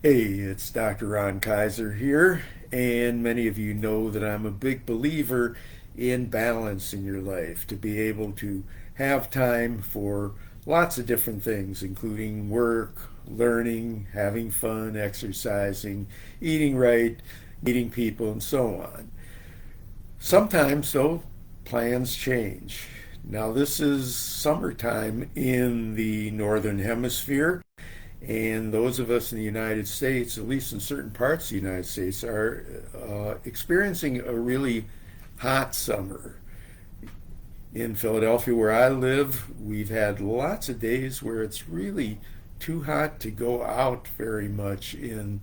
Hey, it's Dr. Ron Kaiser here, and many of you know that I'm a big believer in balance in your life, to be able to have time for lots of different things, including work, learning, having fun, exercising, eating right, meeting people, and so on. Sometimes, though, plans change. Now, this is summertime in the Northern Hemisphere. And those of us in the United States, at least in certain parts of the United States, are experiencing a really hot summer. In Philadelphia, where I live, we've had lots of days where it's really too hot to go out very much in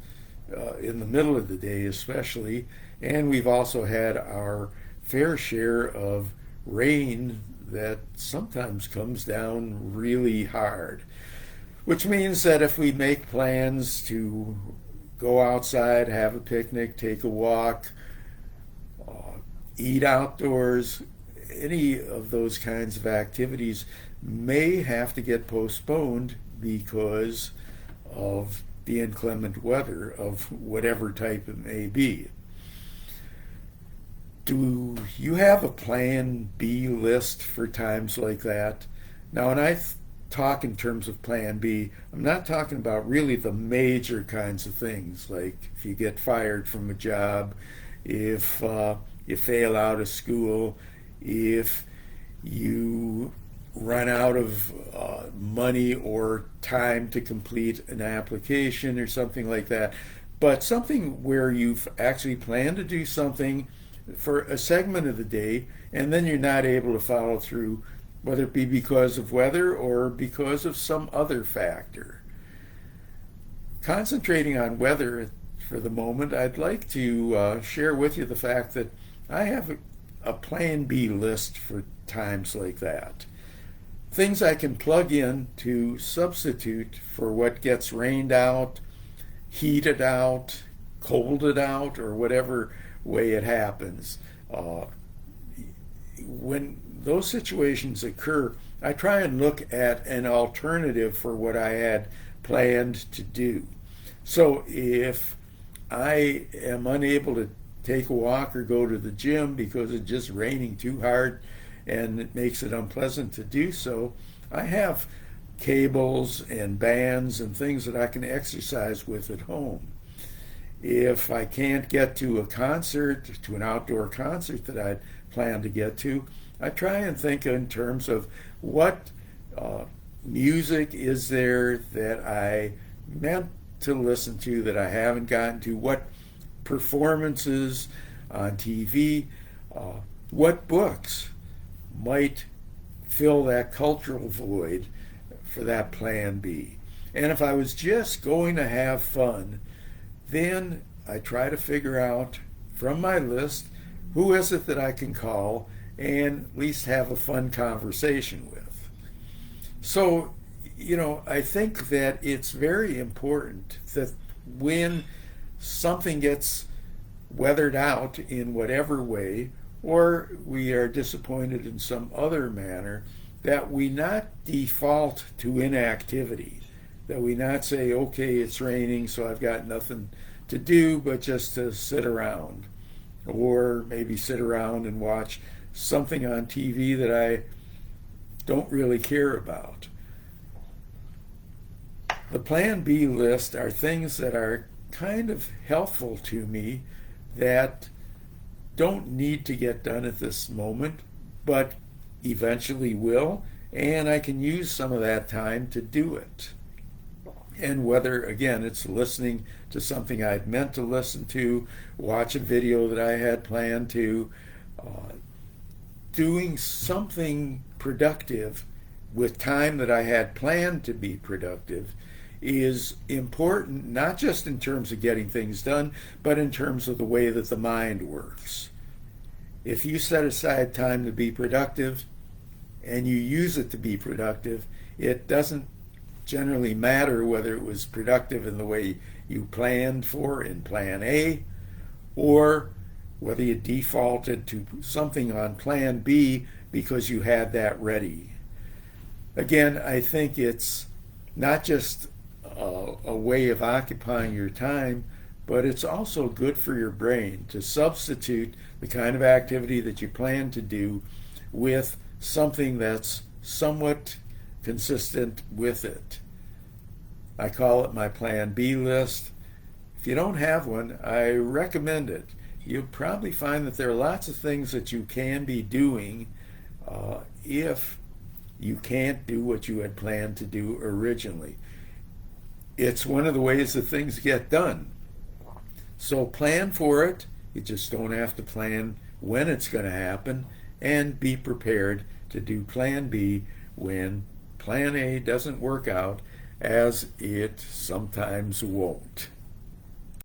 the middle of the day, especially. And we've also had our fair share of rain that sometimes comes down really hard. Which means that if we make plans to go outside, have a picnic, take a walk, eat outdoors, any of those kinds of activities may have to get postponed because of the inclement weather of whatever type it may be. Do you have a plan B list for times like that? Now, when I talk in terms of plan B, I'm not talking about really the major kinds of things, like if you get fired from a job, if you fail out of school, if you run out of money or time to complete an application or something like that, but something where you've actually planned to do something for a segment of the day and then you're not able to follow through, whether it be because of weather or because of some other factor. Concentrating on weather for the moment, I'd like to share with you the fact that I have a plan B list for times like that. Things I can plug in to substitute for what gets rained out, heated out, colded out, or whatever way it happens. When those situations occur, I try and look at an alternative for what I had planned to do. So if I am unable to take a walk or go to the gym because it's just raining too hard and it makes it unpleasant to do so, I have cables and bands and things that I can exercise with at home. If I can't get to a concert, to an outdoor concert that I'd planned to get to, I try and think in terms of what music is there that I meant to listen to that I haven't gotten to, what performances on TV, what books might fill that cultural void for that plan B. And if I was just going to have fun, then I try to figure out from my list who is it that I can call and at least have a fun conversation with. So, I think that it's very important that when something gets weathered out in whatever way, or we are disappointed in some other manner, that we not default to inactivity, that we not say, okay, it's raining, so I've got nothing to do but just to sit around, or maybe sit around and watch something on TV that I don't really care about. The Plan B list are things that are kind of helpful to me that don't need to get done at this moment, but eventually will, and I can use some of that time to do it. And whether, again, it's listening to something I'd meant to listen to, watch a video that I had planned to, doing something productive with time that I had planned to be productive is important, not just in terms of getting things done, but in terms of the way that the mind works. If you set aside time to be productive and you use it to be productive, it doesn't generally matter whether it was productive in the way you planned for in plan A or whether you defaulted to something on plan B because you had that ready. Again, I think it's not just a way of occupying your time, but it's also good for your brain to substitute the kind of activity that you plan to do with something that's somewhat consistent with it. I call it my Plan B list. If you don't have one, I recommend it. You'll probably find that there are lots of things that you can be doing if you can't do what you had planned to do originally. It's one of the ways that things get done. So plan for it. You just don't have to plan when it's going to happen, and be prepared to do Plan B when Plan A doesn't work out, as it sometimes won't.